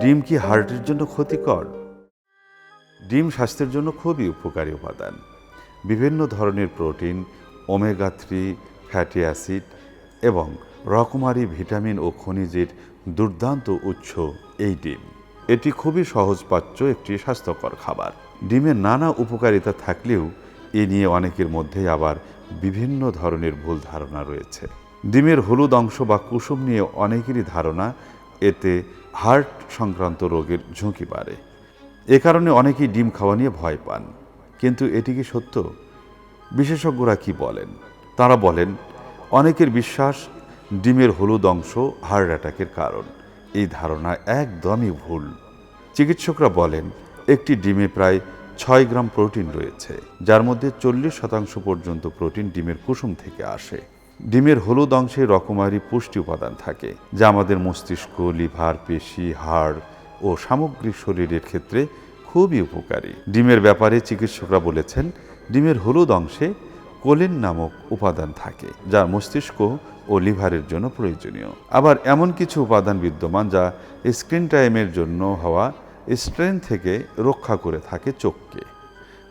ডিম কি হার্টের জন্য ক্ষতিকর? ডিম স্বাস্থ্যের জন্য খুবই উপকারী উপাদান। বিভিন্ন ধরনের প্রোটিন, ওমেগা-3 ফ্যাটি অ্যাসিড এবং রকমারি ভিটামিন ও খনিজের দুর্দান্ত উৎস এই ডিম। এটি খুবই সহজপাচ্য একটি স্বাস্থ্যকর খাবার। ডিমের নানা উপকারিতা থাকলেও এ নিয়ে অনেকের মধ্যেই আবার বিভিন্ন ধরনের ভুল ধারণা রয়েছে। ডিমের হলুদ অংশ বা কুসুম নিয়ে অনেকেরই ধারণা এতে হার্ট সংক্রান্ত রোগের ঝুঁকি বাড়ে। এ কারণে অনেকেই ডিম খাওয়া নিয়ে ভয় পান। কিন্তু এটি কি সত্য? বিশেষজ্ঞরা কি বলেন? তারা বলেন, অনেকের বিশ্বাস ডিমের হলুদ অংশ হার্ট অ্যাটাকের কারণ। এই ধারণা একদমই ভুল। চিকিৎসকরা বলেন, একটি ডিমে প্রায় 6 গ্রাম প্রোটিন রয়েছে, যার মধ্যে 40% পর্যন্ত প্রোটিন ডিমের কুসুম থেকে আসে। ডিমের হলুদ অংশে রকমারি পুষ্টি উপাদান থাকে, যা আমাদের মস্তিষ্ক, লিভার, পেশি, হাড় ও সামগ্রিক শরীরের ক্ষেত্রে খুবই উপকারী। ডিমের ব্যাপারে চিকিৎসকরা বলেছেন, ডিমের হলুদ অংশে কোলিন নামক উপাদান থাকে, যা মস্তিষ্ক ও লিভারের জন্য প্রয়োজনীয়। আবার এমন কিছু উপাদান বিদ্যমান যা স্ক্রিন টাইমের জন্য হওয়া স্ট্রেন থেকে রক্ষা করে থাকে চোখকে।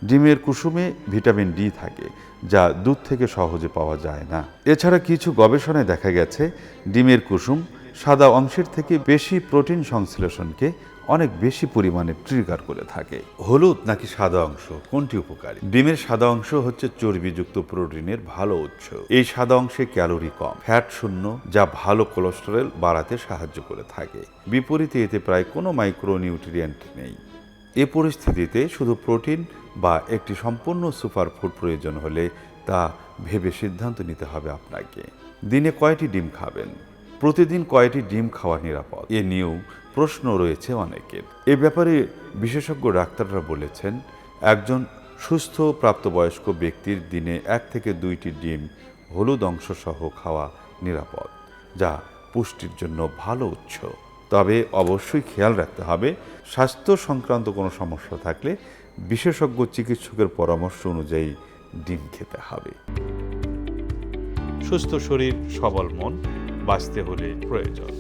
ডিমের কুসুমে ভিটামিন ডি থাকে, যা দুধ থেকে সহজে পাওয়া যায় না। এছাড়া কিছু গবেষণায় দেখা গেছে, ডিমের কুসুম সাদা অংশের থেকে বেশি প্রোটিন সংশ্লেষণকে অনেক বেশি পরিমাণে ট্রিগার করে থাকে। হলুদ নাকি সাদা অংশ, কোনটি উপকারী? ডিমের সাদা অংশ হচ্ছে চর্বিযুক্ত প্রোটিনের ভালো উৎস। এই সাদা অংশে ক্যালোরি কম, ফ্যাট শূন্য, যা ভালো কোলেস্টেরল বাড়াতে সাহায্য করে থাকে। বিপরীতে এতে প্রায় কোনো মাইক্রোনিউট্রিয়েন্ট নেই। এ পরিস্থিতিতে শুধু প্রোটিন বা একটি সম্পূর্ণ সুপারফুড প্রয়োজন হলে তা ভেবে সিদ্ধান্ত নিতে হবে আপনাকে। দিনে কয়টি ডিম খাবেন? প্রতিদিন কয়টি ডিম খাওয়া নিরাপদ? এ নিয়েও প্রশ্ন রয়েছে অনেকের। এ ব্যাপারে বিশেষজ্ঞ ডাক্তাররা বলেছেন, একজন সুস্থ প্রাপ্তবয়স্ক ব্যক্তির দিনে 1 থেকে 2টি ডিম হলুদ অংশ সহ খাওয়া নিরাপদ, যা পুষ্টির জন্য ভালো উৎস। তবে অবশ্যই খেয়াল রাখতে হবে, স্বাস্থ্য সংক্রান্ত কোনো সমস্যা থাকলে বিশেষজ্ঞ চিকিৎসকের পরামর্শ অনুযায়ী ডিম খেতে হবে। সুস্থ শরীর, সবল মন, বাঁচতে হলে প্রয়োজন।